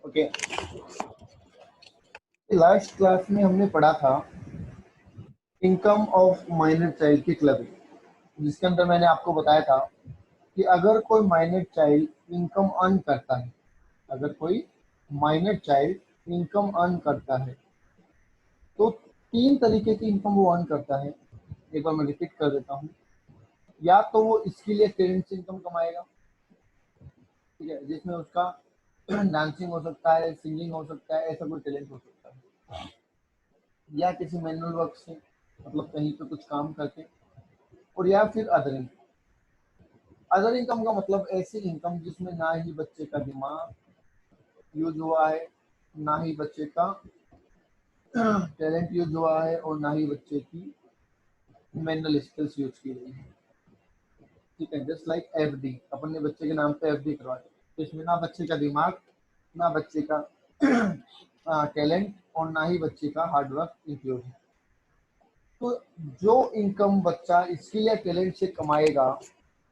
Okay, last class में हमने पढ़ा था इनकम ऑफ माइनर चाइल्ड की क्लबिंग, जिसके अंदर मैंने आपको बताया था कि अगर कोई माइनर चाइल्ड इनकम अर्न करता है, अगर कोई माइनर चाइल्ड इनकम अर्न करता है तो 3 तरीके की इनकम वो अर्न करता है। एक बार मैं रिपीट कर देता हूँ। या तो वो इसके लिए पेरेंट से इनकम कमाएगा, ठीक है, जिसमें उसका डांसिंग हो सकता है, सिंगिंग हो सकता है, ऐसा कोई टैलेंट हो सकता है। या किसी मैनुअल वर्क से, मतलब कहीं पे कुछ काम करके, और या फिर अदर इनकम। अदर इनकम का मतलब ऐसी इनकम जिसमें ना ही बच्चे का दिमाग यूज हुआ है, ना ही बच्चे का टैलेंट यूज हुआ है, और ना ही बच्चे की मैनुअल स्किल्स यूज की गई है। ठीक है, जस्ट लाइक एफडी, अपन ने बच्चे के नाम पे एफडी करवाई, तो इसमें ना बच्चे का दिमाग, ना बच्चे का टैलेंट, और ना ही बच्चे का हार्डवर्क इंक्लूड है। तो जो इनकम बच्चा स्किल या टैलेंट से कमाएगा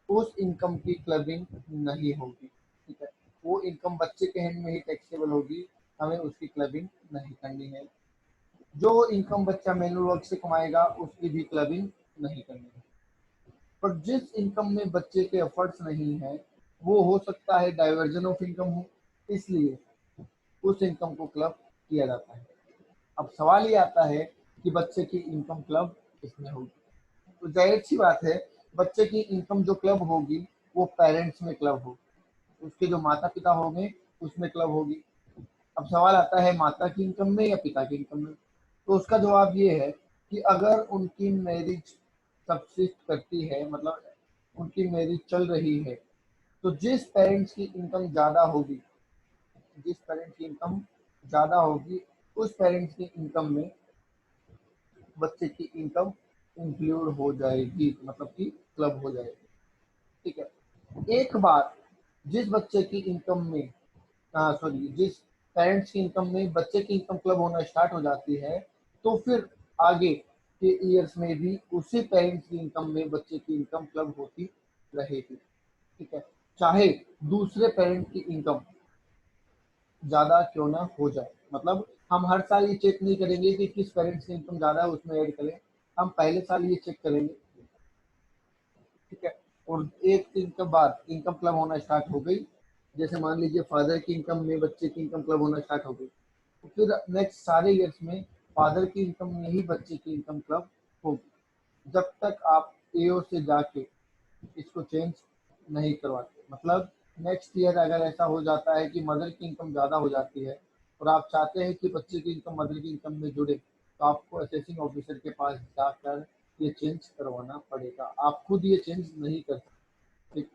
उस इनकम की क्लबिंग नहीं होगी। ठीक है, वो इनकम बच्चे के हैंड में ही टैक्सेबल होगी, हमें उसकी क्लबिंग नहीं करनी है। जो इनकम बच्चा मैनुअल वर्क से कमाएगा उसकी भी क्लबिंग नहीं करनी है। पर जिस इनकम में बच्चे के एफर्ट्स नहीं है, वो हो सकता है डाइवर्जन ऑफ इनकम हो, इसलिए उस इनकम को क्लब किया जाता है। अब सवाल ये आता है कि बच्चे की इनकम क्लब किसमें होगी। तो जाहिर सी बात है, बच्चे की इनकम जो क्लब होगी वो पेरेंट्स में क्लब होगी, उसके जो माता पिता होंगे उसमें क्लब होगी। अब सवाल आता है माता की इनकम में या पिता की इनकम में। तो उसका जवाब ये है कि अगर उनकी मैरिज सबसिस्ट करती है, मतलब उनकी मैरिज चल रही है, तो जिस पेरेंट्स की इनकम ज़्यादा होगी, जिस पेरेंट्स की इनकम ज़्यादा होगी उस पेरेंट्स की इनकम में बच्चे की इनकम इंक्लूड हो जाएगी, मतलब कि क्लब हो जाएगी। ठीक है, एक बार जिस बच्चे की इनकम में जिस पेरेंट्स की इनकम में बच्चे की इनकम क्लब होना स्टार्ट हो जाती है, तो फिर आगे के ईयर्स में भी उसी पेरेंट्स की इनकम में बच्चे की इनकम क्लब होती रहेगी। ठीक है, चाहे दूसरे पेरेंट की इनकम ज़्यादा क्यों ना हो जाए। मतलब हम हर साल ये चेक नहीं करेंगे कि किस पेरेंट्स की इनकम ज़्यादा है उसमें ऐड करें, हम पहले साल ये चेक करेंगे। ठीक है, और एक दिन के बाद इनकम क्लब होना स्टार्ट हो गई, जैसे मान लीजिए फादर की इनकम में बच्चे की इनकम क्लब होना स्टार्ट हो गई, तो फिर नेक्स्ट सारे ईयर्स में फादर की इनकम में ही बच्चे की इनकम क्लब होगी, जब तक आप एओ से जाके इसको चेंज नहीं करवाते। मतलब नेक्स्ट ईयर अगर ऐसा हो जाता है कि मदर की इनकम ज़्यादा हो जाती है और आप चाहते हैं कि बच्चे की इनकम मदर की इनकम में जुड़े, तो आपको असेसिंग ऑफिसर के पास जाकर ये चेंज करवाना पड़ेगा, आप खुद ये चेंज नहीं कर सकते।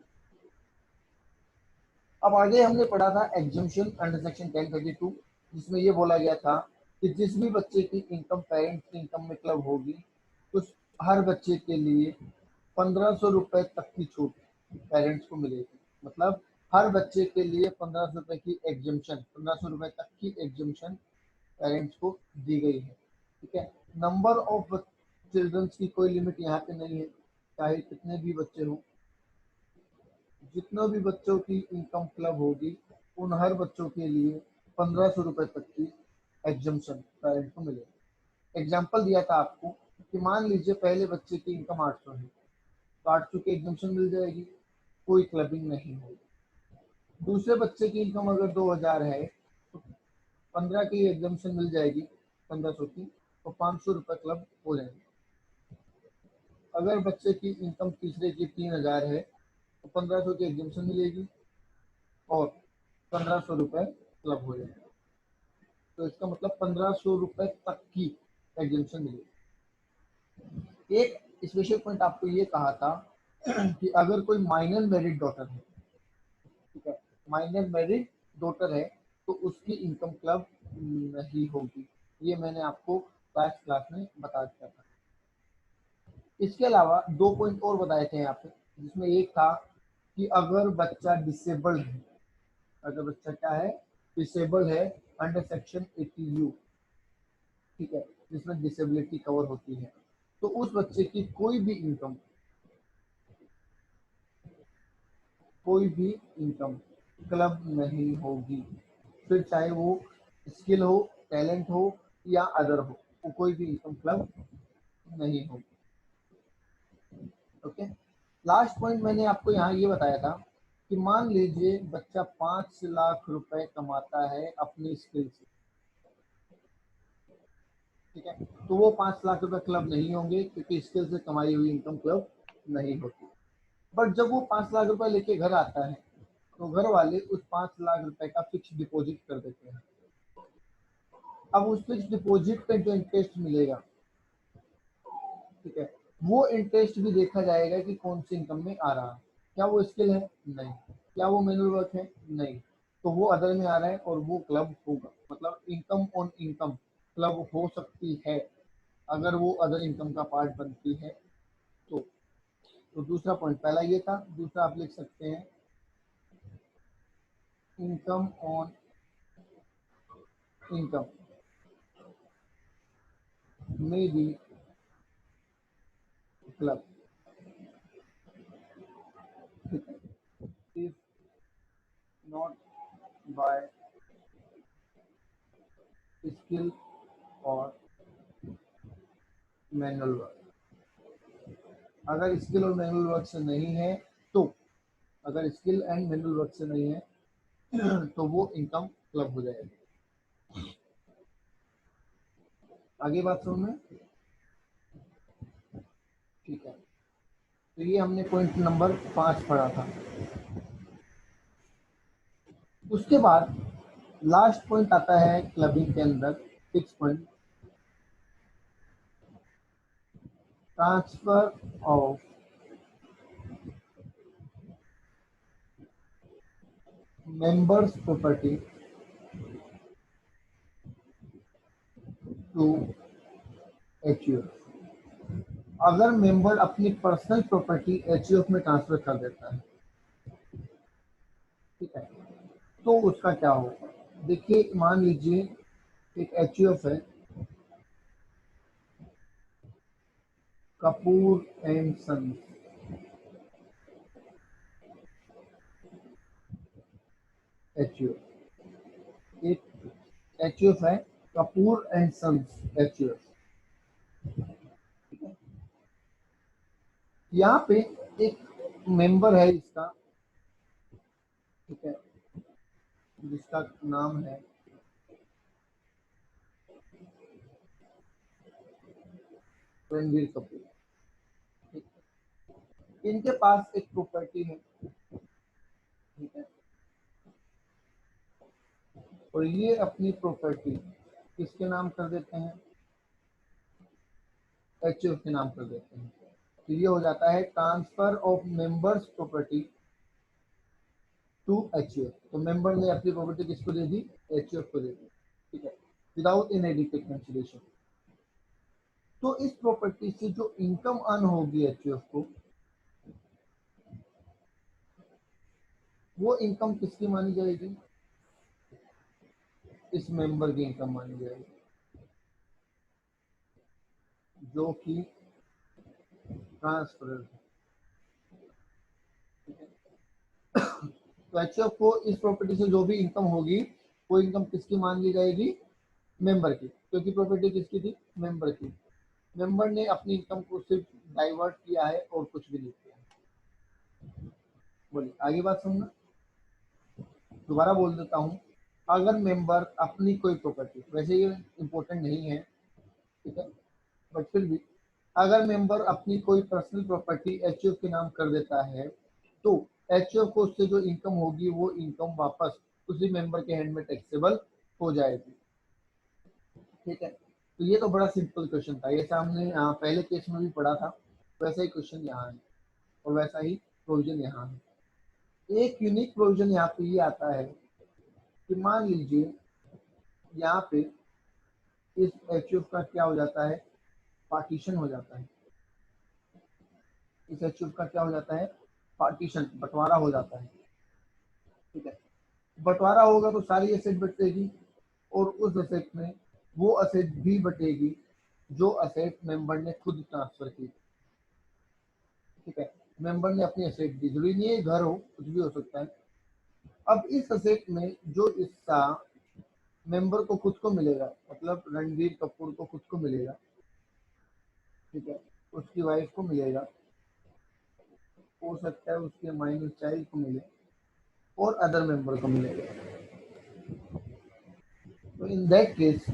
अब आगे हमने पढ़ा था एग्जम्पशन अंडर सेक्शन 1032, जिसमें ये बोला गया था कि जिस भी बच्चे की इनकम पेरेंट्स की इनकम में क्लब होगी उस हर बच्चे के लिए 1500 रुपये तक की छूट पेरेंट्स को मिलेगी। मतलब हर बच्चे के लिए 1500 रुपये की एग्जम्पशन, 1500 रुपये तक की एग्जम्पशन पेरेंट्स को दी गई है। ठीक है, नंबर ऑफ चिल्ड्रंस की कोई लिमिट यहाँ पे नहीं है, चाहे कितने भी बच्चे हों, जितनों भी बच्चों की इनकम क्लब होगी उन हर बच्चों के लिए 1500 रुपये तक की एग्जम्पशन पेरेंट को मिलेगी। एग्जाम्पल दिया था आपको कि मान लीजिए पहले बच्चे की इनकम 800 है, तो 800 की एग्जम्पशन मिल जाएगी, कोई क्लबिंग नहीं होगी। दूसरे बच्चे की इनकम अगर 2000 है तो 15 की एग्जम्पशन मिल जाएगी 1500 की, तो 500 रुपये क्लब हो जाएंगे। अगर बच्चे की इनकम तीसरे की 3000 है तो 1500 की एग्जम्पशन मिलेगी और 1500 रुपये क्लब हो जाएगा। तो इसका मतलब 1500 रुपये तक की एग्जम्पशन मिलेगी। एक स्पेशल पॉइंट आपको ये कहा था कि अगर कोई माइनर मैरिड डॉटर है, ठीक है, माइनर मैरिड डॉटर है, तो उसकी इनकम क्लब नहीं होगी। ये मैंने आपको लास्ट क्लास में बता दिया था। इसके अलावा 2 पॉइंट और बताए थे यहाँ पे, जिसमें एक था कि अगर बच्चा डिसेबल्ड है, अगर बच्चा क्या है, डिसेबल है, अंडर सेक्शन 80U, ठीक है, जिसमें डिसेबिलिटी कवर होती है, तो उस बच्चे की कोई भी इनकम क्लब नहीं होगी। फिर चाहे वो स्किल हो, टैलेंट हो या अदर हो, वो कोई भी इनकम क्लब नहीं हो। ओके, लास्ट पॉइंट मैंने आपको यहाँ ये बताया था कि मान लीजिए बच्चा 5 लाख रुपए कमाता है अपनी स्किल से, ठीक है, तो वो 5 लाख रुपए क्लब नहीं होंगे क्योंकि स्किल से कमाई हुई इनकम क्लब नहीं होती। बट जब वो 5 लाख रुपए लेके घर आता है तो घर वाले उस 5 लाख रुपए का फिक्स डिपॉजिट कर देते हैं। अब उस फिक्स डिपॉजिट पे जो इंटरेस्ट मिलेगा, ठीक है, वो इंटरेस्ट भी देखा जाएगा कि कौन सी इनकम में आ रहा है। क्या वो स्किल है? नहीं। क्या वो मैनुअल वर्क है? नहीं। तो वो अदर में आ रहा है और वो क्लब होगा, मतलब इनकम ऑन इनकम क्लब हो सकती है अगर वो अदर इनकम का पार्ट बनती है तो। दूसरा पॉइंट, पहला ये था, दूसरा आप लिख सकते हैं इनकम ऑन इनकम में बी क्लब, ठीक है, इफ नॉट बाय स्किल और मैनुअल वर्क। अगर स्किल और मैनुअल वर्क से नहीं है तो, अगर स्किल एंड मैनुअल वर्क से नहीं है तो वो इनकम क्लब हो जाएगी। आगे बात समझ में? ठीक है, तो ये हमने पॉइंट नंबर 5 पढ़ा था। उसके बाद लास्ट पॉइंट आता है क्लबिंग के अंदर, 6 point, transfer of members property to HUF. अगर मेंबर अपनी पर्सनल प्रॉपर्टी एचयूएफ में ट्रांसफर कर देता है, ठीक है, तो उसका क्या होगा? देखिए, मान लीजिए एक एचयूएफ है, कपूर एंड सन्स, एचयूएफ, एक एचयूएफ है कपूर एंड सन्स एचयूएफ। यहाँ पे एक मेंबर है इसका, ठीक है, जिसका नाम है रणबीर कपूर, ठीक? इनके पास एक प्रॉपर्टी है, ठीक है, और ये अपनी प्रॉपर्टी किसके नाम कर देते हैं? एचयूएफ के नाम कर देते हैं। तो ये हो जाता है transfer of members property to HUF. तो मेंबर ने अपनी प्रॉपर्टी किसको दे दी? एचयूएफ को दे दी, ठीक है, विदाउट इनएडिक्वेट कैंसिलेशन। तो इस प्रॉपर्टी से जो इनकम अर्न होगी एचयूएफ को, वो इनकम किसकी मानी जाएगी? इस मेंबर की इनकम मानी जाएगी, जो कि ट्रांसफर। तो एचयूएफ को इस प्रॉपर्टी से जो भी इनकम होगी वो इनकम किसकी मान ली जाएगी? मेंबर की, क्योंकि प्रॉपर्टी किसकी थी? मेंबर की। मेंबर ने अपनी इनकम को सिर्फ डाइवर्ट किया है और कुछ भी नहीं किया। बोलिए, आगे बात सुनना, दोबारा बोल देता हूँ। अगर मेंबर अपनी कोई प्रॉपर्टी, वैसे ये इंपॉर्टेंट नहीं है, ठीक है, बट फिर भी अगर मेंबर अपनी कोई पर्सनल प्रॉपर्टी एचयूएफ के नाम कर देता है तो एचयूएफ को उससे जो इनकम होगी वो इनकम वापस उसी मेंबर के हैंड में टैक्सेबल हो जाएगी, ठीक है। तो ये तो बड़ा सिंपल क्वेश्चन था, ये हमने पहले केस में भी पढ़ा था, वैसा ही क्वेश्चन यहाँ है और वैसा ही प्रोविजन यहाँ है। एक यूनिक प्रोविजन यहाँ पे ये आता है कि मान लीजिए यहाँ पे इस एचयूएफ का क्या हो जाता है? पार्टीशन हो जाता है। इस एचयूएफ का क्या हो जाता है? पार्टीशन, बंटवारा हो जाता है, ठीक है। बंटवारा होगा तो सारी एसेट बटेगी और उस एसेट में वो असेट भी बटेगी जो असेट मेंबर ने खुद ट्रांसफर की, ठीक है। मेंबर ने अपनी असेट दी, जरूरी नहीं है घर हो, कुछ भी हो सकता है। अब इस असेट में जो हिस्सा मेंबर को खुद को मिलेगा, मतलब रणबीर कपूर को खुद को मिलेगा, ठीक है, उसकी वाइफ को मिलेगा, हो सकता है उसके माइनर चाइल्ड को मिले और अदर मेंबर को मिलेगा। तो इन दैट केस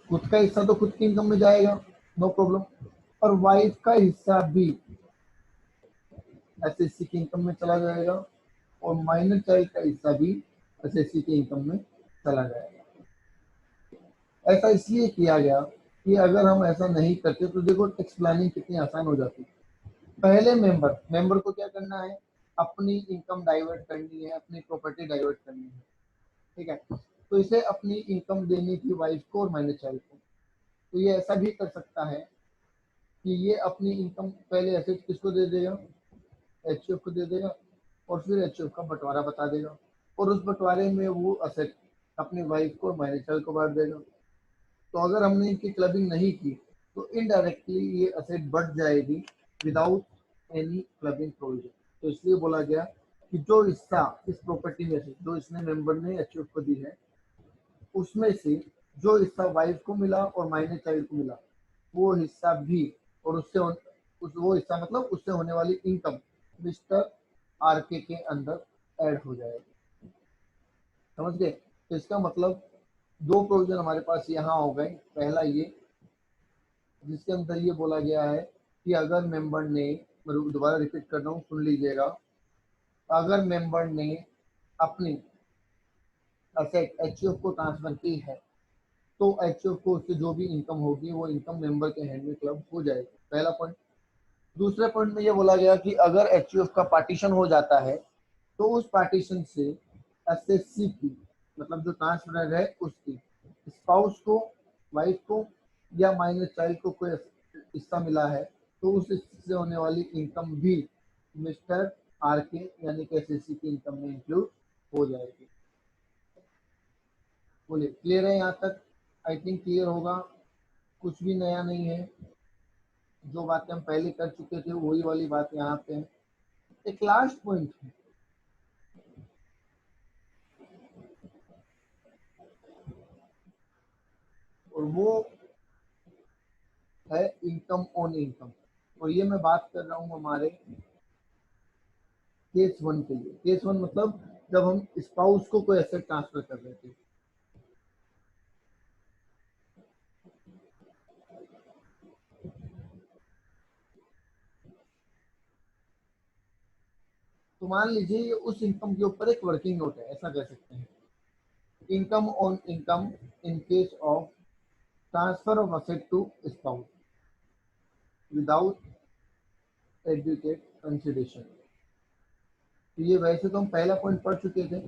खुद का हिस्सा तो खुद की इनकम में जाएगा, नो प्रॉब्लम, और वाइफ का हिस्सा भी एसएससी की इनकम में चला जाएगा और माइनर चाइल्ड का हिस्सा भी एसएससी की इनकम में चला जाएगा। ऐसा इसलिए किया गया कि अगर हम ऐसा नहीं करते तो देखो टैक्स प्लानिंग कितनी आसान हो जाती। पहले मेंबर को क्या करना है, अपनी इनकम डाइवर्ट करनी है, अपनी प्रॉपर्टी डाइवर्ट करनी है, ठीक है, तो इसे अपनी इनकम देनी थी वाइफ को और माइनर चाइल्ड को। तो ये ऐसा भी कर सकता है कि ये अपनी इनकम पहले एसेट किसको दे देगा, एचयूएफ को दे देगा, और फिर एचयूएफ का बंटवारा बता देगा, और उस बंटवारे में वो असेट अपनी वाइफ को और माइनर चाइल्ड को बांट देगा। तो अगर हमने इनकी क्लबिंग नहीं की तो इनडायरेक्टली ये असेट बढ़ जाएगी विदाउट एनी क्लबिंग प्रोविजन। तो इसलिए बोला गया कि जो हिस्सा इस प्रॉपर्टी में से जो इसने मेंबर ने एचयूएफ को दी है, उसमें से जो हिस्सा वाइफ को मिला और माइनर चाइल्ड को मिला, वो हिस्सा भी, और वो हिस्सा मतलब उससे होने वाली इनकम मिस्टर आरके के अंदर ऐड हो जाएगी। समझ गए? तो इसका मतलब दो प्रोविजन हमारे पास यहाँ हो गए। पहला ये जिसके अंदर ये बोला गया है कि अगर मेंबर ने, मैं दोबारा रिपीट कर रहा हूँ, सुन लीजिएगा, अगर मेंबर ने अपनी असेट एचयूएफ को ट्रांसफर की है तो एचयूएफ को उससे जो भी इनकम होगी वो इनकम मेंबर के हैंड में क्लब हो जाएगी। पहला पॉइंट। दूसरे पॉइंट में ये बोला गया कि अगर एचयूएफ का पार्टीशन हो जाता है तो उस पार्टीशन से एसएससी की, मतलब जो ट्रांसफर है उसकी स्पाउस को, वाइफ को या माइनर चाइल्ड को कोई हिस्सा मिला है तो उस हिस्से होने वाली इनकम भी मिस्टर आर के यानी कि एसएससी की इनकम में इंक्लूड हो जाएगी। बोलिए क्लियर है यहाँ तक? आई थिंक क्लियर होगा, कुछ भी नया नहीं है, जो बातें हम पहले कर चुके थे वही वाली बात यहाँ पे है। एक लास्ट पॉइंट है, और वो है इनकम ऑन इनकम। और ये मैं बात कर रहा हूँ हमारे केस वन के लिए। केस वन मतलब जब हम स्पाउस को कोई एसेट ट्रांसफर कर रहे थे। तो मान लीजिए ये उस इनकम के ऊपर एक वर्किंग नोट है, ऐसा कह सकते हैं, income on income in case of transfer of asset to spouse without adequate consideration. तो ये वैसे तो हम पहला पॉइंट पढ़ चुके थे,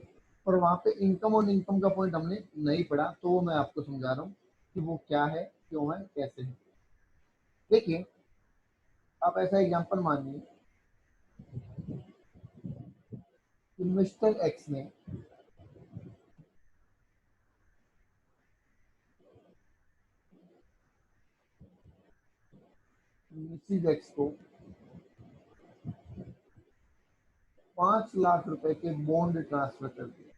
पर वहां पे इनकम ऑन इनकम का पॉइंट हमने नहीं पढ़ा, तो वो मैं आपको समझा रहा हूँ कि वो क्या है, क्यों है, कैसे है। देखिए, आप ऐसा एग्जांपल मानिए कि मिस्टर एक्स ने मिसिज एक्स को 5 लाख रुपए के बॉन्ड ट्रांसफर कर दिया।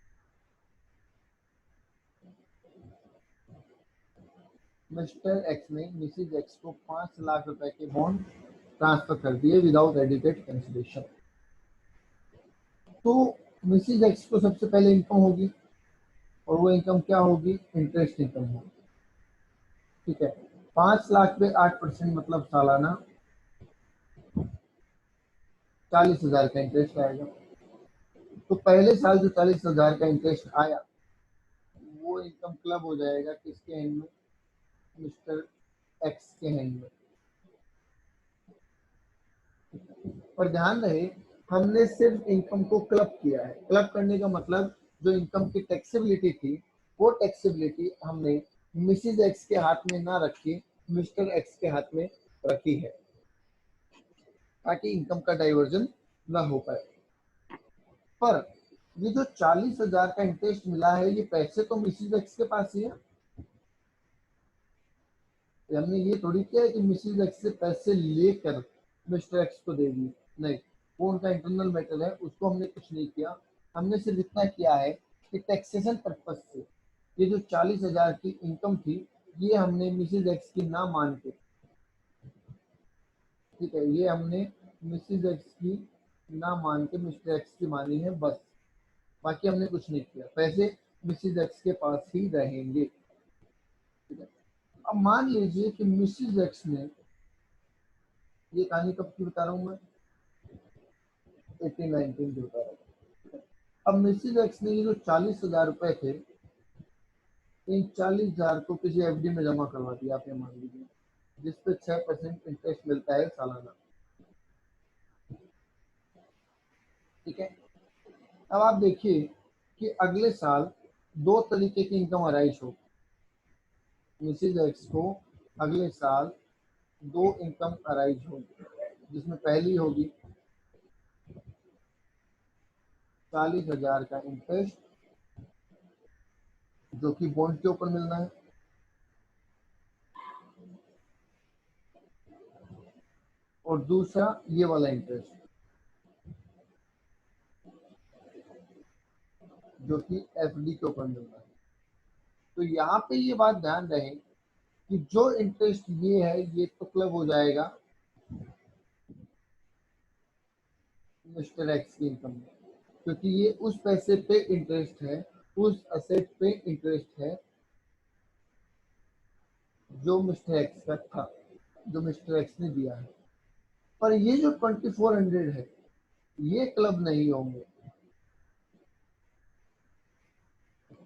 मिस्टर एक्स ने मिसिज एक्स को 5 लाख रुपए के बॉन्ड ट्रांसफर कर दिए विदाउट एडिकेट कंसिडरेशन। तो मिसिज एक्स को सबसे पहले इनकम होगी, और वो इनकम क्या होगी, इंटरेस्ट इनकम होगी, ठीक है। 5 लाख पे 8% मतलब सालाना 40,000 का इंटरेस्ट आएगा। तो पहले साल जो 40,000 का इंटरेस्ट आया वो इनकम क्लब हो जाएगा किसके हैंड में, मिस्टर एक्स के हैंड में। और ध्यान रहे हमने सिर्फ इनकम को क्लब किया है। क्लब करने का मतलब जो इनकम की टैक्सेबिलिटी थी वो टैक्सेबिलिटी हमने मिसिज एक्स के हाथ में ना रखी, मिस्टर एक्स के हाथ में रखी है, ताकि इनकम का डाइवर्जन ना हो पाए। पर ये जो 40,000 का इंटरेस्ट मिला है ये पैसे तो मिसिज एक्स के पास ही है। हमने ये थोड़ी किया है कि मिसिज एक्स से पैसे लेकर मिस्टर एक्स को दे दिए, नहीं, वो उनका इंटरनल मैटर है, उसको हमने कुछ नहीं किया। हमने सिर्फ इतना किया है कि टैक्सेशन पर्पज से ये जो 40,000 की इनकम थी, ये हमने मिसेज एक्स की ना मान के, ठीक है, ये हमने मिसेज एक्स की ना मान के मिस्टर एक्स की मानी है बस, बाकी हमने कुछ नहीं किया, पैसे मिसेज एक्स के पास ही रहेंगे। ठीक है, अब मान लीजिए कि मिसेज एक्स ने, ये कहानी कब की बता रहा हूँ मैं, 1819 की बता रहा हूँ। अब मिसेज एक्स ने ये जो 40,000 रुपए थे, इन 40,000 को किसी एफडी में जमा करवा दिया, आप ये मान लीजिए, जिसपे 6% इंटरेस्ट मिलता है सालाना। ठीक है, अब आप देखिए कि अगले साल दो तरीके की इनकम अराइज हो, मिसेज एक्स को अगले साल दो इनकम अराइज होगी, जिसमें पहली होगी 40,000 का इंटरेस्ट जो कि बॉन्ड के ऊपर मिलना है, और दूसरा ये वाला इंटरेस्ट जो कि एफडी के ऊपर मिलना है। तो यहाँ पे ये बात ध्यान रहे कि जो इंटरेस्ट ये है, ये तो क्लब हो जाएगा मिस्टर एक्स की इनकम में, क्योंकि ये उस पैसे पे इंटरेस्ट है, उस असेट पे इंटरेस्ट है जो मिस्टर एक्स का था, जो मिस्टर एक्स ने दिया है। पर ये जो 2400 है, ये क्लब नहीं होंगे,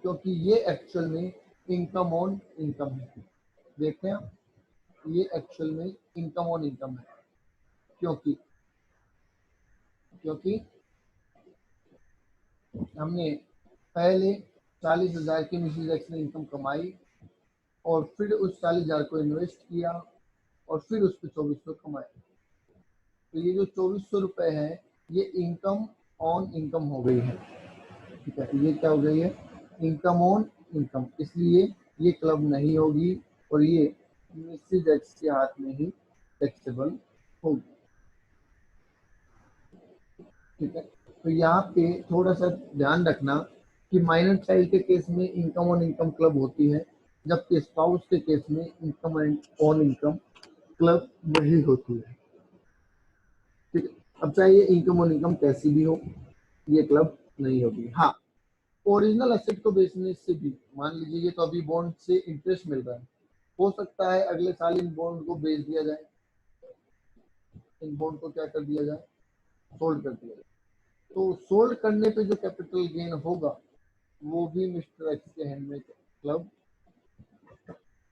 क्योंकि ये एक्चुअल में इनकम ऑन इनकम है। देखते हैं, ये एक्चुअल में इनकम ऑन इनकम है, क्योंकि क्योंकि हमने पहले 40,000 की मिसेज एक्स ने इनकम कमाई, और फिर उस 40,000 को इन्वेस्ट किया, और फिर उस पर 2400 कमाए। तो ये जो 2400 रुपए है, ये इनकम ऑन इनकम हो गई है। ठीक है, तो ये क्या हो गई है, इनकम ऑन इनकम, इसलिए ये क्लब नहीं होगी, और ये मिसेज एक्स के हाथ में ही टैक्सेबल होगी। ठीक है, तो यहाँ पे थोड़ा सा ध्यान रखना कि माइनर चाइल्ड के केस में इनकम ऑन इनकम क्लब होती है, जबकि स्पाउस के केस में इनकम ऑन इनकम क्लब नहीं होती है। ठीक है, अब चाहे ये इनकम ऑन इनकम कैसी भी हो, ये क्लब नहीं होगी। हाँ, ओरिजिनल एसेट को बेचने से भी, मान लीजिए ये तो अभी बॉन्ड से इंटरेस्ट मिल रहा है, हो सकता है अगले साल इन बॉन्ड को बेच दिया जाए, इन बॉन्ड को क्या कर दिया जाए, सोल्ड कर दिया जाए। तो सोल्ड करने पे जो कैपिटल गेन होगा, वो भी मिस्टर एक्स के हैंड में क्लब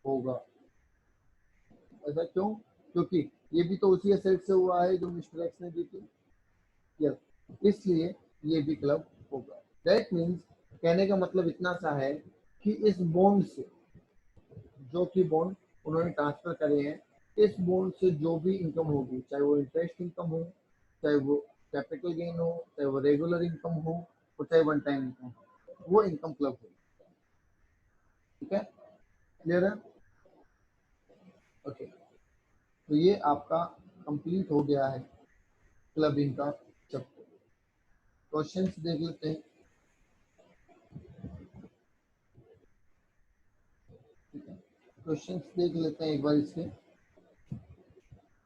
होगा। ऐसा क्यों, क्योंकि ये भी तो उसी एसेट से हुआ है जो मिस्टर एक्स ने दी थी। यस, इसलिए ये भी क्लब होगा। दैट मीन्स, कहने का मतलब इतना सा है कि इस बॉन्ड से, जो कि बॉन्ड उन्होंने ट्रांसफर करे हैं, इस बॉन्ड से जो भी इनकम होगी, चाहे वो इंटरेस्ट इनकम हो, चाहे वो कैपिटल गेन हो, चाहे वो रेगुलर इनकम हो, और चाहे वन टाइम इनकम हो, वो इनकम क्लब होगी। ठीक है, क्लियर है? ओके, तो ये आपका कंप्लीट हो गया है क्लबिंग का चैप्टर। क्वेश्चंस देख लेते हैं। ठीक है, क्वेश्चंस देख लेते हैं एक बार इसके।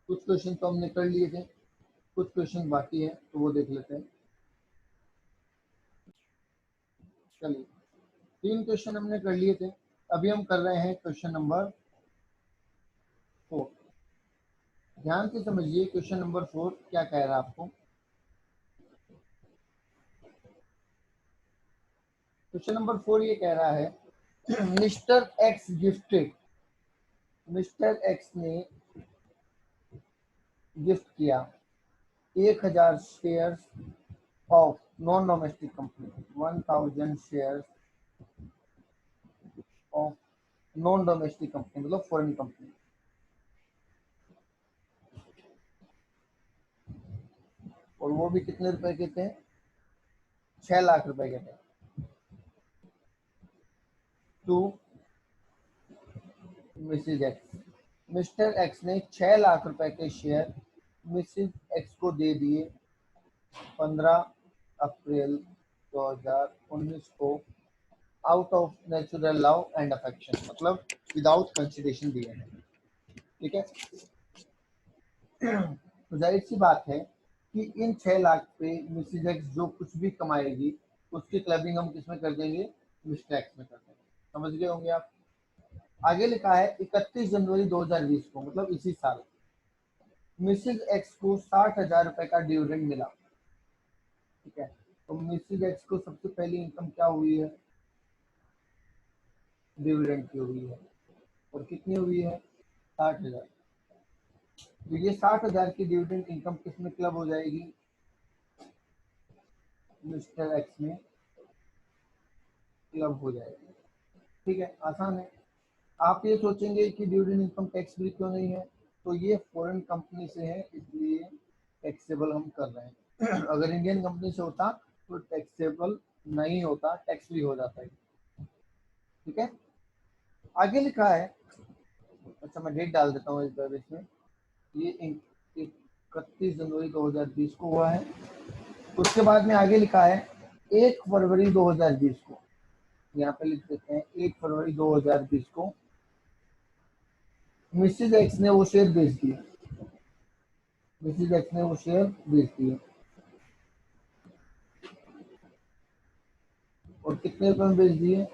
कुछ क्वेश्चन तो हमने कर लिए थे, कुछ क्वेश्चन बाकी है, तो वो देख लेते हैं। चलिए, 3 क्वेश्चन हमने कर लिए थे, अभी हम कर रहे हैं क्वेश्चन नंबर 4। ध्यान से समझिए, क्वेश्चन नंबर 4 क्या कह रहा है आपको। क्वेश्चन नंबर 4 ये कह रहा है mister x gifted, mister X ने गिफ्ट किया 1000 shares of non domestic company, 1000 shares of non domestic company, मतलब फॉरेन कंपनी। और वो भी कितने रुपए के थे, 6 लाख रुपए के थे। To Mrs X, Mr X ने 6 लाख रुपए के शेयर मिसेज एक्स को दे दिए 15 अप्रैल 2019 को out of natural love and affection, मतलब विदाउट कंसिडरेशन दिए हैं। ठीक है, तो जाहिर सी बात है कि इन 6 लाख पे मिसिज एक्स जो कुछ भी कमाएगी उसकी क्लबिंग हम किसमें कर देंगे, मिस्टर एक्स में कर देंगे। समझ गए होंगे आप। आगे लिखा है 31 जनवरी 2020 को, मतलब इसी साल, मिसिज एक्स को 60,000 रुपए का डिविडेंड मिला। ठीक है, तो मिसिज एक्स को सबसे पहली इनकम क्या हुई है, डिविडेंड की हुई है, और कितनी हुई है, 60,000। तो ये 60,000 की डिविडेंड इनकम किसमें क्लब हो जाएगी, मिस्टर एक्स में क्लब हो जाएगी। ठीक है, आसान है। आप ये सोचेंगे कि डिविडेंड इनकम टैक्स भी क्यों नहीं है, तो ये फॉरेन कंपनी से है इसलिए टैक्सेबल हम कर रहे हैं। अगर इंडियन कंपनी से होता तो टैक्सेबल नहीं होता, टैक्स फ्री हो जाता है। ठीक है, आगे लिखा है, अच्छा मैं डेट डाल देता हूँ इस बार इसमें, ये 31 जनवरी 2020 को हुआ है। उसके बाद में आगे लिखा है 1 फरवरी 2020 को, यहाँ पे लिख देते हैं 1 फरवरी 2020 को मिसिज एक्स ने वो शेयर बेच दिए, मिसिज एक्स ने वो शेयर बेच दिए, और कितने रुपए में बेच दिए,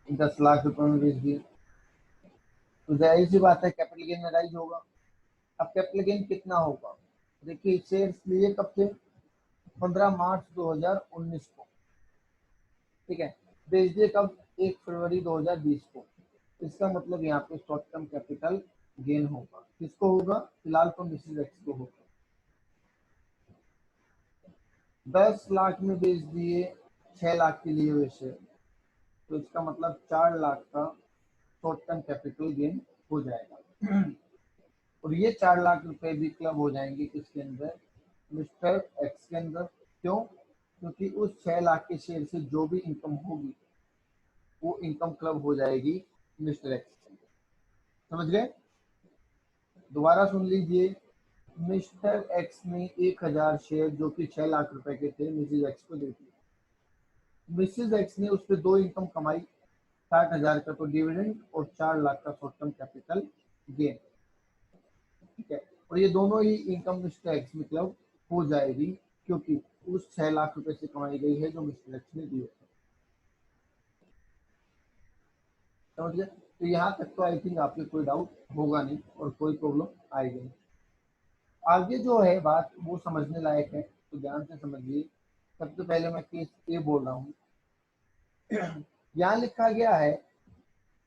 10 लाख रुपए में बेच दिए। तो जाहिर सी बात है कैपिटल गेन में राइज होगा। अब कैपिटल गेन कितना होगा, देखिए शेयर लिए कब थे, 15 मार्च 2019 को। ठीक है, बेच दिए कब, 1 फरवरी 2020 को। इसका मतलब यहाँ पे शॉर्ट टर्म कैपिटल गेन होगा, किसको होगा, फिलहाल तो मिसिज एक्स को होगा। 10 लाख में बेच दिए 6 लाख के लिए हुए शेयर, तो इसका मतलब 4 लाख का शॉर्ट टर्म कैपिटल गेन हो जाएगा। और ये 4 लाख रुपए भी क्लब हो जाएंगे किसके अंदर, मिस्टर एक्स के अंदर। क्यों, क्योंकि उस 6 लाख के शेयर से जो भी इनकम होगी वो इनकम क्लब हो जाएगी मिस्टर एक्स के अंदर। समझ गए, दोबारा सुन लीजिए, मिस्टर एक्स ने 1,000 शेयर जो कि 6 लाख रुपए के थे मिसिज एक्स को दे दिए। मिसिज एक्स ने उस पर 2 इनकम कमाई, 60,000 का तो डिविडेंड और 4 लाख का शॉर्ट टर्म कैपिटल गेन। ठीक है, और ये दोनों ही इनकम मिस्टर एक्स में क्लब हो जाएगी क्योंकि उस 6 लाख रुपए से कमाई गई है जो मिस्टर एक्स ने दिए थे। समझ गए, तो यहाँ तक तो आई थिंक आपके कोई डाउट होगा नहीं और कोई प्रॉब्लम आएगी नहीं। आगे जो है बात वो समझने लायक है, तो ध्यान से समझिए। सबसे पहले मैं केस ए बोल रहा हूँ। यहाँ लिखा गया है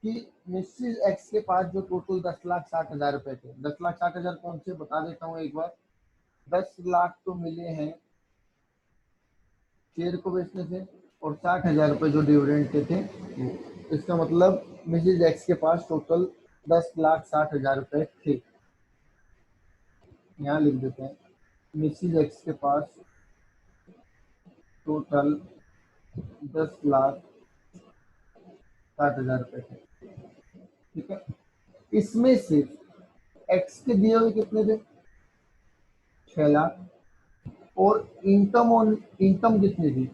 कि मिसिज एक्स के पास जो टोटल 10,60,000 रुपए थे, 10,60,000 कौन से बता देता हूँ एक बार। 10 लाख तो मिले हैं शेयर को बेचने से, और 60,000 रुपए जो डिविडेंड के थे वो। इसका मतलब मिसिज एक्स के पास टोटल 10,60,000 रुपए थे। यहाँ लिख देते हैं, मिसिज एक्स के पास टोटल 10,60,000 रुपए थे। ठीक है, इसमें से एक्स के दिए हुए कितने थे, 6 लाख, और इनकम ऑन इनकम कितनी थी,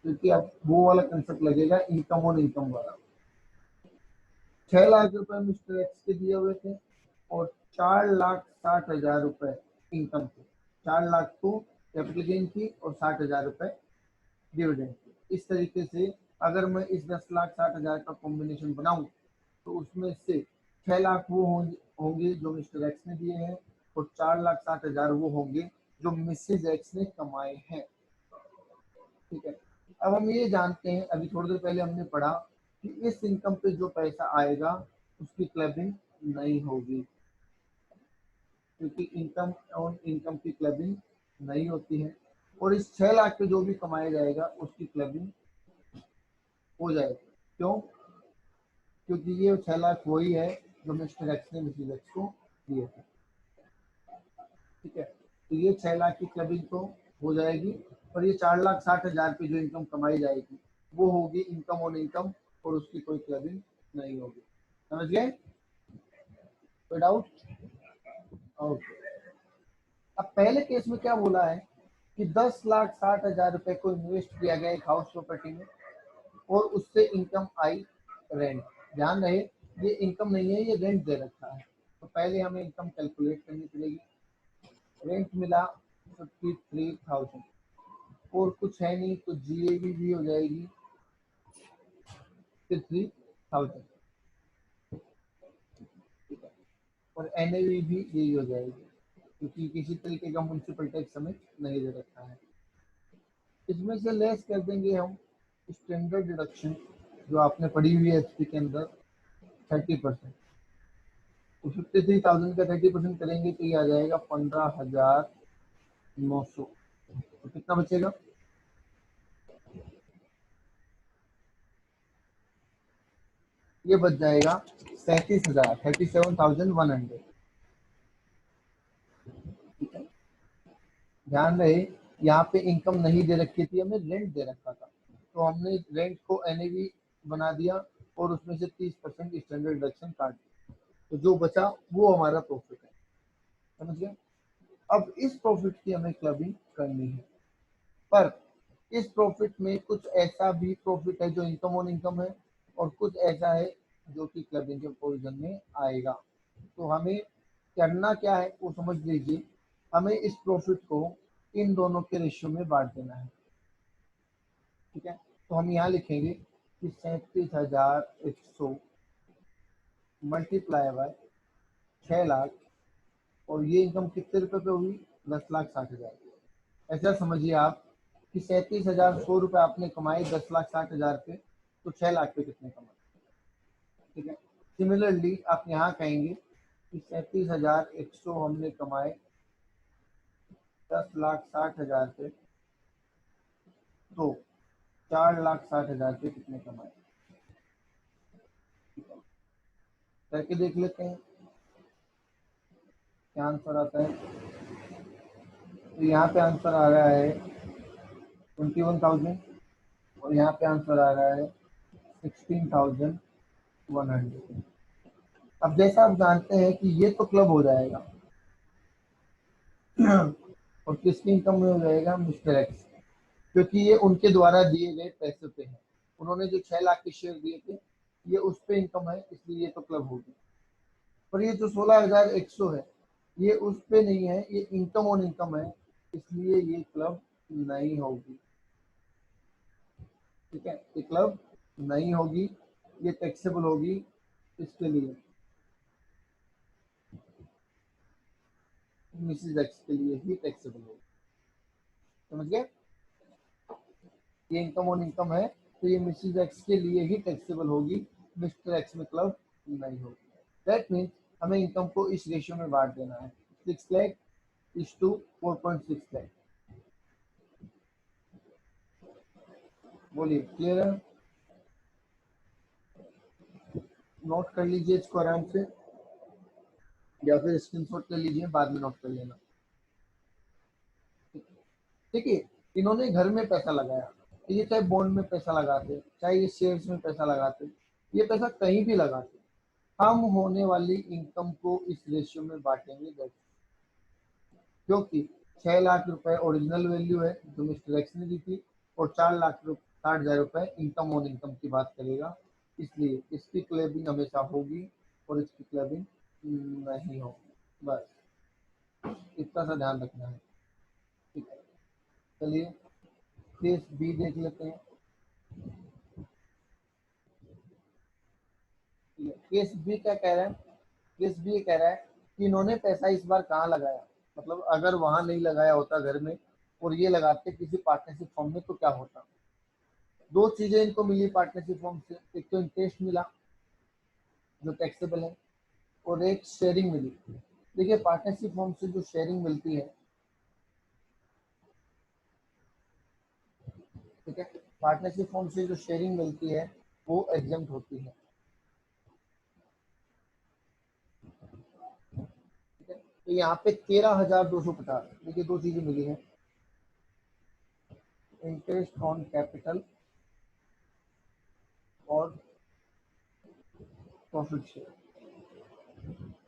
क्योंकि अब वो वाला कंसेप्ट लगेगा, इनकम ऑन इनकम वाला। 6 लाख रुपए मिस्टर एक्स के दिए हुए थे और 4,60,000 रुपए इनकम थे। 4 लाख को कैपिटल गेन की और 60,000 रुपए डिविडेंड की। इस तरीके से अगर मैं इस 10,60,000 का कॉम्बिनेशन बनाऊं तो उसमें से 6 लाख वो होंगे जो मिस्टर एक्स ने दिए हैं, और 4,60,000 वो होंगे जो मिसेज एक्स ने कमाए हैं। ठीक है, अब हम ये जानते हैं, अभी थोड़ी देर पहले हमने पढ़ा कि इस इनकम पे जो पैसा आएगा उसकी क्लबिंग नहीं होगी, क्योंकि इनकम ऑन इनकम की क्लबिंग नहीं होती है। और इस 6 लाख पे जो भी कमाया जाएगा उसकी क्लबिंग हो जाएगी। क्यों, क्योंकि ये 6 लाख वही है जो मिस्टर एक्स ने मिसिज एक्स को दिए थे। ठीक है, तो ये 6 लाख की क्लबिंग तो हो जाएगी, और ये 4,60,000 की जो इनकम कमाई जाएगी वो होगी इनकम ऑन इनकम, और उसकी कोई क्लबिंग नहीं होगी। समझ गए, कोई डाउट, ओके। अब पहले केस में क्या बोला है कि 10,60,000 रुपए को इन्वेस्ट किया गया एक हाउस प्रॉपर्टी में, और उससे इनकम आई रेंट। ध्यान रहे ये इनकम नहीं है, ये रेंट दे रखा है। तो पहले हमें इनकम कैलकुलेट करनी पड़ेगी। रेंट मिला 53,000 और कुछ है नहीं तो जीएबी भी हो जाएगी 53,000, ठीक है। और एनएवी भी यही हो जाएगी क्योंकि किसी तरीके का म्युनिसिपल टैक्स हमें नहीं दे रखा है। इसमें से लेस कर देंगे हम स्टैंडर्ड डिडक्शन जो आपने पढ़ी हुई है एचपी के अंदर 30%। तो 53,000 का 30% करेंगे तो ये आ जाएगा 15,900। तो कितना बचेगा? ये बच जाएगा 37,000, 37,100, ठीक है। ध्यान रहे यहाँ पे इनकम नहीं दे रखी थी, हमें रेंट दे रखा था, तो हमने रेंट को एनएवी बना दिया और उसमें से 30% स्टैंडर्ड डिडक्शन काट दिया, तो जो बचा वो हमारा प्रॉफिट है। समझ गए? अब इस प्रॉफिट की हमें क्लबिंग करनी है, पर इस प्रॉफिट में कुछ ऐसा भी प्रॉफिट है जो इनकम ऑन इनकम है और कुछ ऐसा है जो कि क्लबिंग के प्रोविजन में आएगा। तो हमें करना क्या है वो समझ लीजिए। हमें इस प्रॉफिट को इन दोनों के रेशियो में बांट देना है, ठीक है। तो हम यहाँ लिखेंगे कि 37,100 मल्टीप्लाई बाय 6 लाख, और ये इनकम कितने रुपए पे हुई? 10,60,000। ऐसा समझिए आप कि 37,100 रुपये आपने कमाए 10,60,000 पे, तो 6 लाख पे कितने कमाए, ठीक है। सिमिलरली आप यहाँ कहेंगे कि 37,100 हमने कमाए 10,60,000 पे, तो 4,60,000 पे कितने कमाए, करके देख लेते हैं क्या आंसर आता है। तो यहाँ पे आंसर आ रहा है 21,000 और यहाँ पे आंसर आ रहा है 16,100। अब जैसा आप जानते हैं कि ये तो क्लब हो जाएगा और किसकी इनकम में हो जाएगा? मिस्टर एक्स, क्योंकि ये उनके द्वारा दिए गए पैसे पे है। उन्होंने जो 6 लाख के शेयर दिए थे ये उस पे इनकम है, इसलिए ये तो क्लब होगी। पर ये जो 16,100 है ये उस पे नहीं है, ये इनकम ऑन इनकम है, इसलिए ये क्लब नहीं होगी, ठीक है। ये क्लब नहीं होगी, ये टैक्सेबल होगी इसके लिए, मिसिज एक्स के लिए ही टैक्सेबल होगी। समझ गए? ये इनकम ऑन इनकम है तो ये मिसिज एक्स के लिए ही टैक्सेबल होगी, मिस्टर एक्स में क्लब नहीं होगी। दैट मीन्स हमें इनकम को इस रेशियो में बांट देना है, 6 लाख इस टू 4.6 लाख। बोलिए क्लियर है? नोट कर लीजिए इसको आराम से या फिर स्क्रीनशॉट कर लीजिए, बाद में नोट कर लेना। ठीक है, इन्होंने घर में पैसा लगाया, ये चाहे बॉन्ड में पैसा लगाते, चाहे ये शेयर्स में पैसा लगाते, ये पैसा कहीं भी लगाते, हम होने वाली इनकम को इस रेशियो में बांटेंगे। क्योंकि 6 लाख रुपए ओरिजिनल वैल्यू है जो मिस्टर एक्स ने दी थी और 4,60,000 रुपए इनकम ऑन इनकम की बात करेगा, इसलिए इसकी क्लेबिंग हमेशा होगी और इसकी क्लेबिंग नहीं होगी। बस इतना सा ध्यान रखना है, ठीक है। चलिए केस बी देख लेते हैं। केस बी क्या कह रहा है? केस बी ये कह रहा है कि इन्होंने पैसा इस बार कहाँ लगाया, मतलब अगर वहां नहीं लगाया होता घर में और ये लगाते किसी पार्टनरशिप फॉर्म में तो क्या होता। दो चीजें इनको मिली पार्टनरशिप फॉर्म से, एक तो इंटरेस्ट मिला जो टैक्सेबल है और एक शेयरिंग मिली। देखिए पार्टनरशिप फॉर्म से जो शेयरिंग मिलती है, ठीक है, पार्टनरशिप फॉर्म से जो शेयरिंग मिलती है वो एग्जम्प्ट होती है, ठीक है। तो यहाँ पे 13,250, देखिए दो चीजें मिली है, इंटरेस्ट ऑन कैपिटल और प्रॉफिट शेयर।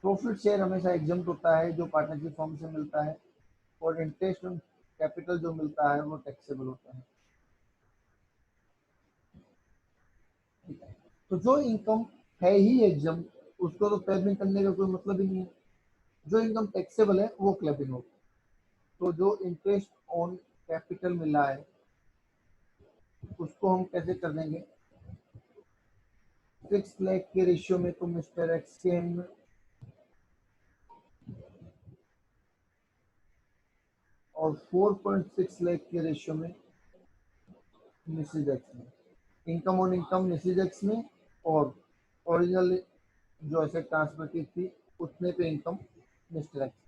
प्रॉफिट शेयर हमेशा एग्जम्प्ट होता है जो पार्टनरशिप फॉर्म से मिलता है, और इंटरेस्ट ऑन कैपिटल जो मिलता है वो टैक्सेबल होता है। ठीक है, तो जो इनकम है ही एग्जाम, उसको तो क्लबिंग करने का कोई मतलब ही नहीं है। जो इनकम टैक्सेबल है वो क्लबिंग होगी। तो जो इंटरेस्ट ऑन कैपिटल मिला है उसको हम कैसे कर देंगे, 6 लाख के रेशियो में तो मिस्टर एक्स के एंड में, और 4.6 लाख के रेशियो में मिसेज एक्स में। Income on income Mrs X में, और ओरिजिनल जो एसेट ट्रांसफर की थी उतने पे इनकम मिस्टर एक्स।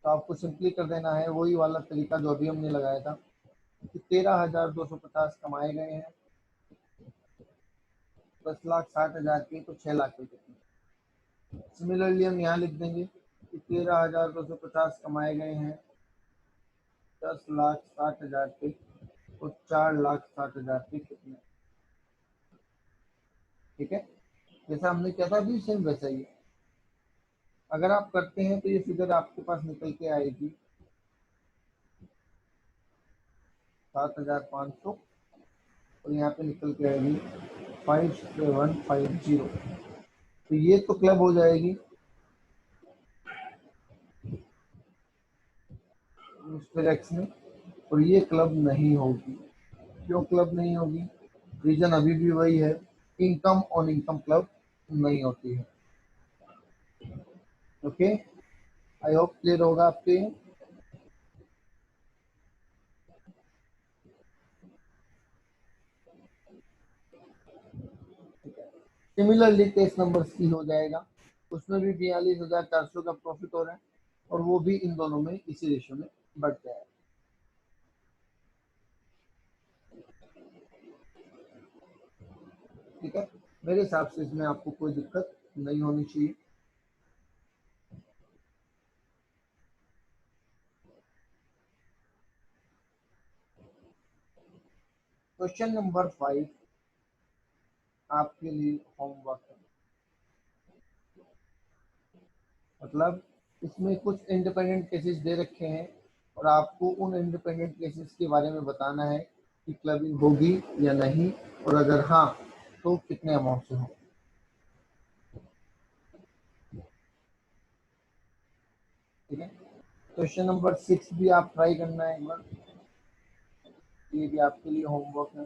तो आपको सिंपली कर देना है वही वाला तरीका जो अभी हमने लगाया था कि 13,250 कमाए गए हैं, 10,60,000 के तो 6 लाख के कितने। सिमिलरली हम यहाँ लिख देंगे कि 13,250 कमाए गए हैं, 10,60,000 के तो 4,60,000 के कितने। ठीक है, जैसा हमने किया था अभी सेम वैसा ही है। अगर आप करते हैं तो ये फिगर आपके पास निकल के आएगी 7,500, और यहाँ पे निकल के आएगी 5,750। तो ये तो क्लब हो जाएगी मिस्टर एक्स में, और ये क्लब नहीं होगी। क्यों क्लब नहीं होगी? रीजन अभी भी वही है, इनकम ऑन इनकम क्लब नहीं होती है। ओके, आई होप क्लियर होगा आपके। सिमिलरली केस नंबर सी हो जाएगा, उसमें भी 42,400 का प्रॉफिट हो रहा है, और वो भी इन दोनों में इसी रेशियो में बढ़ जाएगा। ठीक है, मेरे हिसाब से इसमें आपको कोई दिक्कत नहीं होनी चाहिए। क्वेश्चन नंबर 5 आपके लिए होमवर्क है। मतलब इसमें कुछ इंडिपेंडेंट केसेस दे रखे हैं, और आपको उन इंडिपेंडेंट केसेस के बारे में बताना है कि क्लबिंग होगी या नहीं, और अगर हाँ तो कितने अमाउंट से हो। ठीक है, क्वेश्चन नंबर 6 भी आप ट्राई करना है एक बार, ये भी आपके लिए होमवर्क है।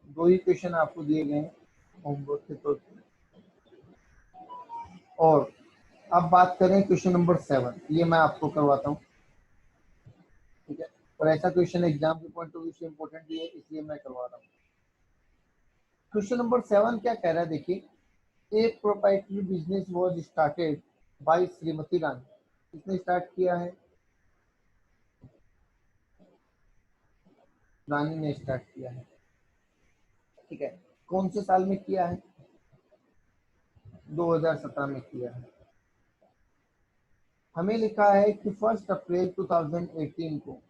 दो ही क्वेश्चन आपको दिए गए हैं होमवर्क के तौर पे। और अब बात करें क्वेश्चन नंबर 7, ये मैं आपको करवाता हूँ। ठीक है, और ऐसा क्वेश्चन एग्जाम के पॉइंट ऑफ व्यू से इम्पोर्टेंट भी है, इसलिए मैं करवा रहा हूँ। क्वेश्चन नंबर 7 क्या कह रहा है, देखिए। एक proprietary business was started by Shrimati Rani. किसने स्टार्ट किया है? रानी ने स्टार्ट किया है। ठीक है, कौन से साल में किया है? 2017 में किया है। हमें लिखा है कि 1 अप्रैल 2018 को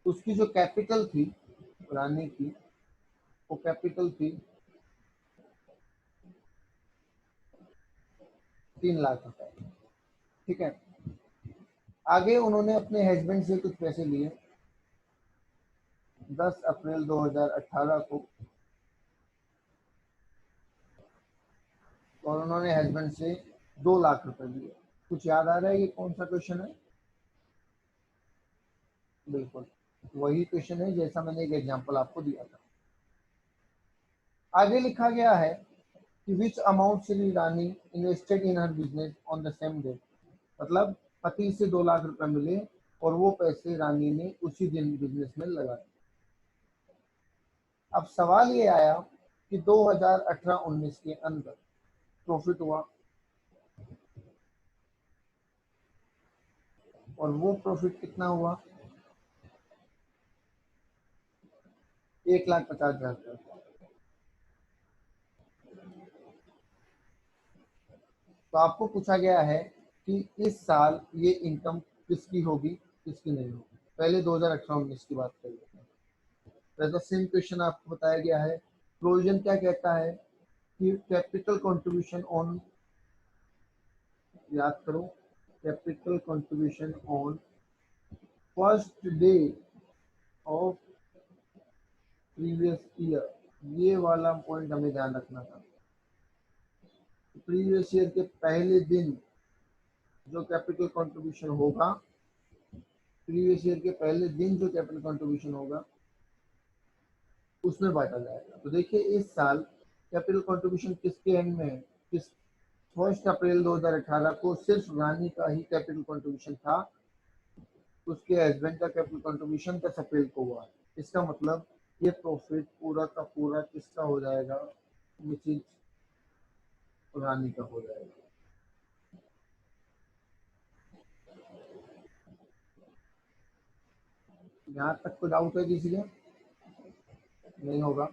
उसकी जो कैपिटल थी रानी की, वो कैपिटल थी 3 लाख रुपए। ठीक है, आगे उन्होंने अपने हस्बैंड से कुछ पैसे लिए 10 अप्रैल 2018 को, और उन्होंने हस्बैंड से 2 लाख रुपए लिए। कुछ याद आ रहा है ये कौन सा क्वेश्चन है? बिल्कुल वही क्वेश्चन है जैसा मैंने एक एग्जांपल आपको दिया था। आगे लिखा गया है कि विच amount Shri Rani invested in her business on the same day. मतलब पति से 2 लाख रुपए मिले, और वो पैसे रानी ने उसी दिन बिजनेस में लगाए। अब सवाल ये आया कि 2018-19 के अंदर प्रॉफिट हुआ, और वो प्रॉफिट कितना हुआ? 1,50,000 का। तो आपको पूछा गया है कि इस साल ये इनकम किसकी होगी, किसकी नहीं होगी। पहले 2018-19 की बात कर लेते हैं। वैसा सेम क्वेश्चन आपको बताया गया है। प्रोविजन क्या कहता है कि कैपिटल कंट्रीब्यूशन ऑन, याद करो, capital contribution on first day of previous year, ये वाला पॉइंट हमें ध्यान रखना था। प्रीवियस ईयर के पहले दिन जो कैपिटल कंट्रीब्यूशन होगा, प्रीवियस ईयर के पहले दिन जो कैपिटल कंट्रीब्यूशन होगा उसमें बांटा जाएगा। तो देखिए इस साल कैपिटल कंट्रीब्यूशन किसके एंड में है, किस 1 अप्रैल 2018 को सिर्फ रानी का ही कैपिटल कंट्रीब्यूशन था, उसके हस्बैंड का कैपिटल कंट्रीब्यूशन 10 अप्रैल को हुआ। इसका मतलब ये प्रॉफिट पूरा का पूरा किसका हो जाएगा, विच इज रानी का हो जाएगा। यहाँ तक कोई डाउट है किसी का? नहीं होगा।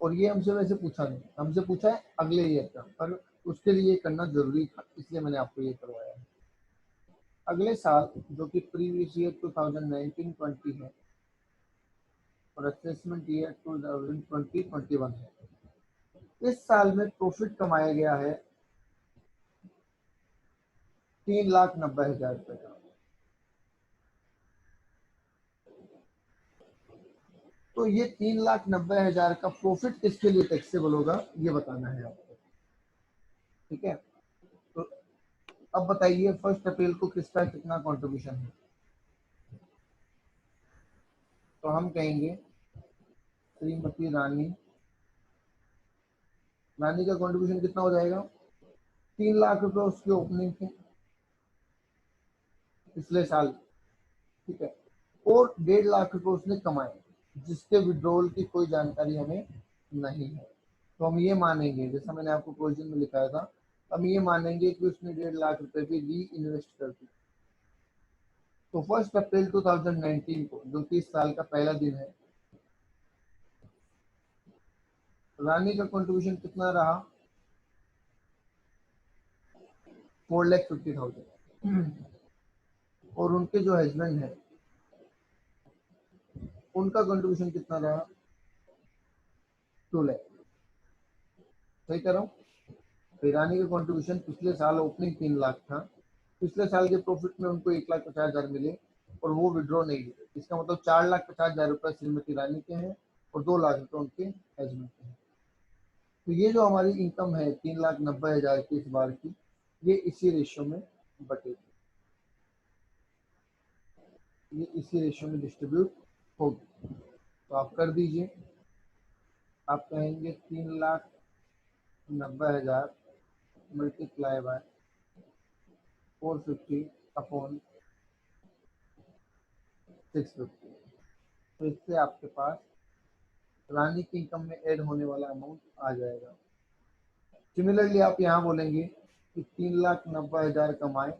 और ये हमसे वैसे पूछा नहीं, हमसे पूछा है अगले ईयर का, पर उसके लिए करना जरूरी था, इसलिए मैंने आपको ये करवाया है। अगले साल जो कि प्रीवियस ईयर 2019-20 है और असेसमेंट ईयर 2020-21 है, इस साल में प्रॉफिट कमाया गया है 3,90,000 रुपए का। तो ये 3,90,000 का प्रॉफिट किसके लिए टैक्सेबल होगा, ये बताना है आपको। ठीक है, तो अब बताइए 1 अप्रैल को किसका कितना कंट्रीब्यूशन है। तो हम कहेंगे श्रीमती रानी, रानी का कंट्रीब्यूशन कितना हो जाएगा, 3 लाख रुपए उसकी ओपनिंग थे पिछले साल। ठीक है, और 1.5 लाख रुपए उसने कमाए, जिसके विड्रॉल की कोई जानकारी हमें नहीं है। तो हम ये मानेंगे, जैसा मैंने आपको प्रोविजन में लिखाया था, हम ये मानेंगे कि उसने 1.5 लाख रुपए भी री इन्वेस्ट कर दी। तो 1 अप्रैल 2019 को, जो कि इस साल का पहला दिन है, रानी का कंट्रीब्यूशन कितना रहा, 4,50,000। और उनके जो हस्बैंड है उनका कंट्रीब्यूशन कितना रहा, 2 लाख। सही कर रहा हूँ? तो रानी का कंट्रीब्यूशन पिछले साल ओपनिंग 3 लाख था, पिछले साल के प्रॉफिट में उनको 1,50,000 मिले और वो विड्रॉ नहीं हुए। इसका मतलब 4,50,000 रुपए श्रीमती रानी के हैं और 2 लाख रुपए उनके हस्बैंड के हैं। तो ये जो हमारी इनकम है 3,90,000 की इस बार की, ये इसी रेशियो में बटेगी, ये इसी रेशियो में डिस्ट्रीब्यूट होगी। तो आप कर दीजिए, आप कहेंगे 3,90,000 मल्टीप्लाई बाय 450 अपॉन 650। तो इससे आपके पास रानी की इनकम में ऐड होने वाला अमाउंट आ जाएगा। सिमिलरली आप यहाँ बोलेंगे कि 3,90,000 कमाए,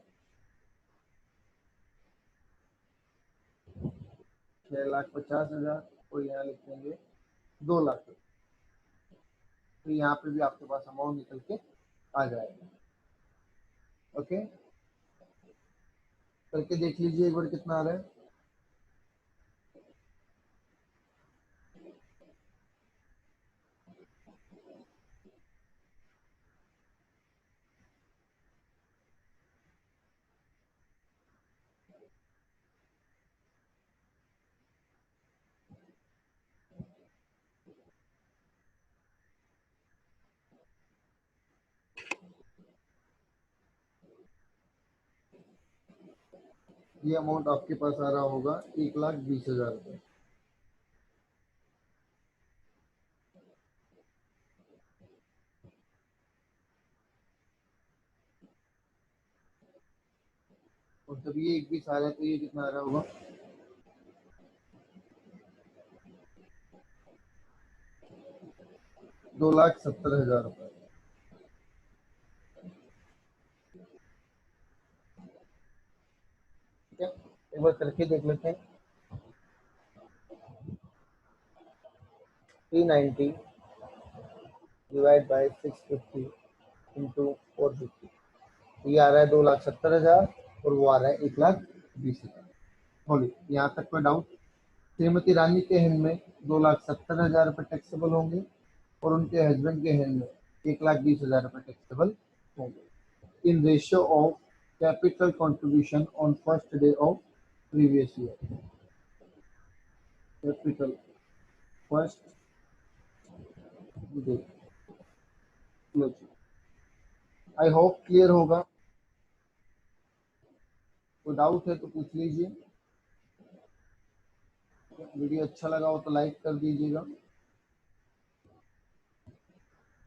6,50,000 और यहाँ लिख देंगे 2 लाख। तो यहाँ पे भी आपके पास अमाउंट निकल के आ जाएगा। ओके, करके देख लीजिए एक बार कितना आ रहा है। ये अमाउंट आपके पास आ रहा होगा 1,20,000 रुपये। और जब ये 21 आ रहा है तो ये कितना आ रहा होगा, 2,70,000 रुपये। ठीक है, एक बार करके देख लेते हैं। 390 डिवाइड बाई 650 इंटू 450, ये आ रहा है 2,70,000 और वो आ रहा है 1,20,000। बोलिए यहाँ तक कोई डाउट? श्रीमती रानी के हैंड में 2,70,000 रुपये टैक्सेबल होंगे और उनके हस्बैंड के हैंड में 1,20,000 रुपये टैक्सेबल होंगे in ratio of capital contribution on first day of previous year, capital first day. I hope clear होगा। कोई डाउट है तो पूछ लीजिए। वीडियो अच्छा लगा हो तो लाइक कर दीजिएगा।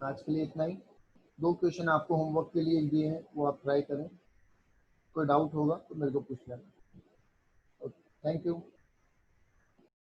आज के लिए इतना ही। 2 क्वेश्चन आपको होमवर्क के लिए दिए हैं, वो आप ट्राई करें। कोई डाउट होगा तो मेरे को पूछ लेना। Okay, thank you.